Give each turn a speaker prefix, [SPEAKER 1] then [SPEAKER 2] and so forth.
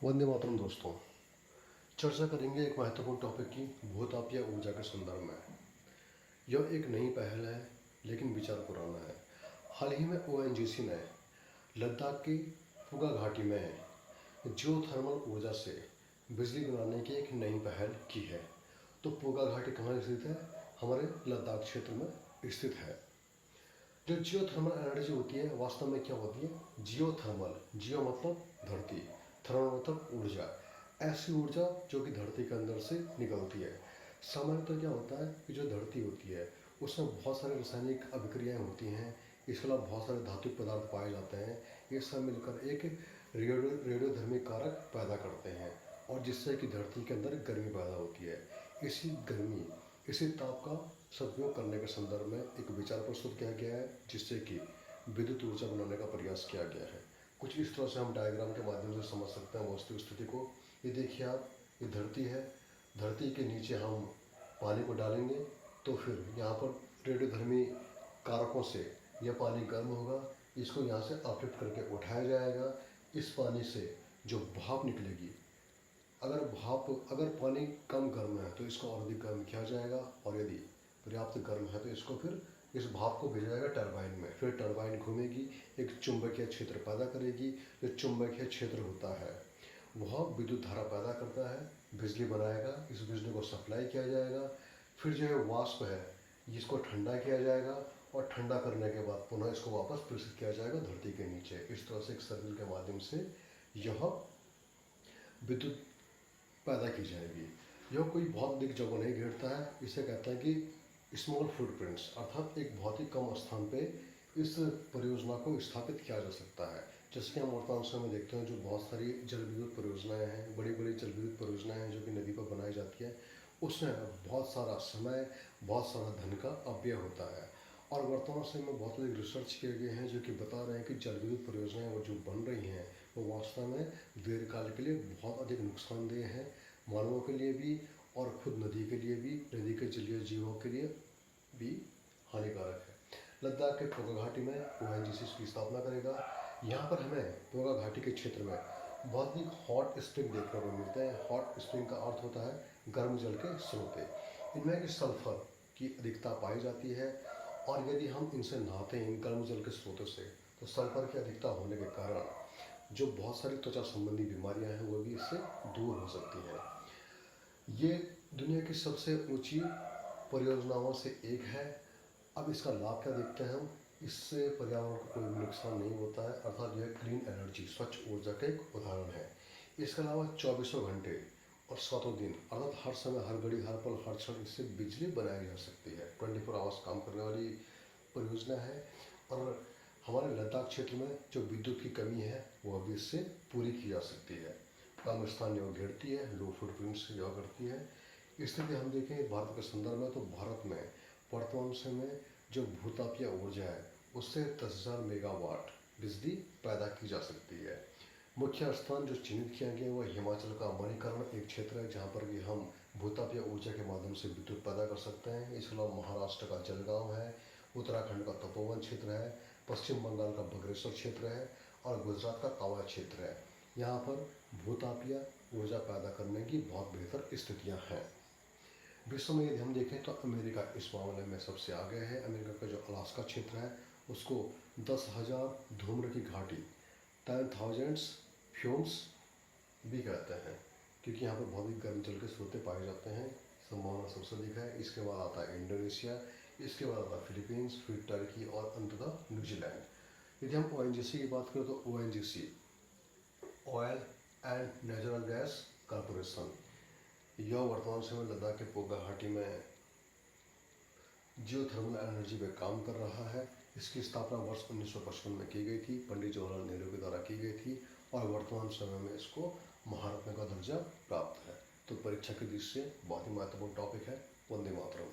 [SPEAKER 1] वंदे मातरम दोस्तों। चर्चा करेंगे एक महत्वपूर्ण टॉपिक की, भूतापीय ऊर्जा के संदर्भ में। यह एक नई पहल है लेकिन विचार पुराना है। हाल ही में ओएनजीसी ने लद्दाख की फुगा घाटी में जियोथर्मल ऊर्जा से बिजली बनाने की एक नई पहल की है। तो फुगा घाटी कहाँ स्थित है? हमारे लद्दाख क्षेत्र में स्थित है। जो जियोथर्मल एनर्जी होती है वास्तव में क्या होती है? जियोथर्मल, जियो मतलब धरती, थर्मल मतलब ऊर्जा। ऐसी ऊर्जा जो कि धरती के अंदर से निकलती है। सामान्यतः क्या होता है कि जो धरती होती है उसमें बहुत सारे रासायनिक अभिक्रियाएं होती हैं, इसके अलावा बहुत सारे धातुक पदार्थ पाए जाते हैं। ये सब मिलकर एक रेडियोधर्मी कारक पैदा करते हैं और जिससे कि धरती के अंदर गर्मी पैदा होती है। इसी गर्मी, इसी ताप का सदुपयोग करने के संदर्भ में एक विचार प्रस्तुत किया गया है जिससे कि विद्युत ऊर्जा बनाने का प्रयास किया गया है। कुछ इस तरह से हम डायग्राम के माध्यम से समझ सकते हैं वास्तविक स्थिति को। ये देखिए आप, ये धरती है, धरती के नीचे हम पानी को डालेंगे तो फिर यहाँ पर रेडियोधर्मी कारकों से यह पानी गर्म होगा, इसको यहाँ से अपलिफ्ट करके उठाया जाएगा। इस पानी से जो भाप निकलेगी, अगर पानी कम गर्म है तो इसको और अधिक गर्म किया जाएगा और यदि पर्याप्त गर्म है तो इसको फिर इस भाप को भेजा जाएगा टरबाइन में। फिर टरबाइन घूमेगी, एक चुंबकीय क्षेत्र पैदा करेगी। जो चुंबकीय क्षेत्र होता है वह विद्युत धारा पैदा करता है, बिजली बनाएगा। इस बिजली को सप्लाई किया जाएगा। फिर जो है वाष्प है जिसको ठंडा किया जाएगा और ठंडा करने के बाद पुनः इसको वापस प्रेषित किया जाएगा धरती के नीचे। इस तरह से एक सर्किल के माध्यम से यह विद्युत पैदा की जाएगी। यह कोई बहुत अधिक जगह नहीं घेरता है। इसे कहते हैं कि स्मॉल फुटप्रिंट्स, अर्थात एक बहुत ही कम स्थान पे इस परियोजना को स्थापित किया जा सकता है। जैसे कि हम वर्तमान समय में देखते हैं जो बहुत सारी जल विद्युत परियोजनाएं हैं, बड़ी बड़ी जल विद्युत परियोजनाएं हैं जो कि नदी पर बनाई जाती है, उसमें बहुत सारा समय, बहुत सारा धन का अपव्यय होता है। और वर्तमान समय में बहुत अधिक रिसर्च किए गए हैं जो कि बता रहे हैं कि जल विद्युत परियोजनाएं वो जो बन रही हैं वो वास्तव में दीर्घकाल के लिए बहुत अधिक नुकसानदेह हैं, मानवों के लिए भी और खुद नदी के लिए भी, नदी के जलीय जीवों के लिए भी हानिकारक है। लद्दाख के पोगा घाटी में ओएनजीसी की स्थापना करेगा। यहाँ पर हमें पोगा घाटी के क्षेत्र में बहुत ही हॉट स्प्रिंग देखने को मिलते हैं। हॉट स्प्रिंग का अर्थ होता है गर्म जल के स्रोते। इनमें कि सल्फर की अधिकता पाई जाती है और यदि हम इनसे नहाते हैं इन गर्म जल के स्रोतों से तो सल्फर की अधिकता होने के कारण जो बहुत सारी त्वचा संबंधी बीमारियां हैं वो भी इससे दूर हो सकती हैं। ये दुनिया की सबसे ऊंची परियोजनाओं से एक है। अब इसका लाभ क्या देखते हैं हम? इससे पर्यावरण को कोई भी नुकसान नहीं होता है, अर्थात यह क्लीन एनर्जी, स्वच्छ ऊर्जा का एक उदाहरण है। इसके अलावा 24 घंटे और 7 दिन, अर्थात हर समय, हर घड़ी, हर पल, हर क्षण इससे बिजली बनाई जा सकती है। 24 आवर्स काम करने वाली परियोजना है और हमारे लद्दाख क्षेत्र में जो विद्युत की कमी है वो अभी इससे पूरी की जा सकती है। कम स्थान यह घेरती है, लो फुटप्रिंट्स यह करती है। स्थिति हम देखें भारत के संदर्भ में तो भारत में वर्तमान समय में जो भूतापीय ऊर्जा है उससे 10,000 मेगावाट बिजली पैदा की जा सकती है। मुख्य स्थान जो चिन्हित किया गया है वह हिमाचल का मणिकर्ण एक क्षेत्र है जहाँ पर भी हम भूतापीय ऊर्जा के माध्यम से विद्युत पैदा कर सकते हैं। इसके अलावा महाराष्ट्र का जलगांव है, उत्तराखंड का तपोवन क्षेत्र है, पश्चिम बंगाल का बगरेश्वर क्षेत्र है और गुजरात का कावा क्षेत्र है। यहाँ पर भूतापीय ऊर्जा पैदा करने की बहुत बेहतर स्थितियाँ हैं। विश्व में यदि हम देखें तो अमेरिका इस मामले में सबसे आगे है। अमेरिका का जो अलास्का क्षेत्र है उसको 10,000 धूम्र की घाटी, 10,000 फ्यूम्स भी कहते हैं क्योंकि यहाँ पर बहुत ही गर्म जल के स्रोत पाए जाते हैं। संभावना सबसे अधिक है। इसके बाद आता है इंडोनेशिया, इसके बाद आता है फिलीपींस, फिर टर्की और अंततः न्यूजीलैंड। यदि हम ओएनजीसी की बात करें तो ONGC, oil and natural gas corporation, यह वर्तमान समय लद्दाख के पोगा घाटी में जियोथर्मल एनर्जी पे काम कर रहा है। इसकी स्थापना वर्ष 1955 में की गई थी, पंडित जवाहरलाल नेहरू के द्वारा की गई थी और वर्तमान समय में इसको महारत्न का दर्जा प्राप्त है। तो परीक्षा की दृष्टि से बहुत ही महत्वपूर्ण टॉपिक है। वंदे मातरम।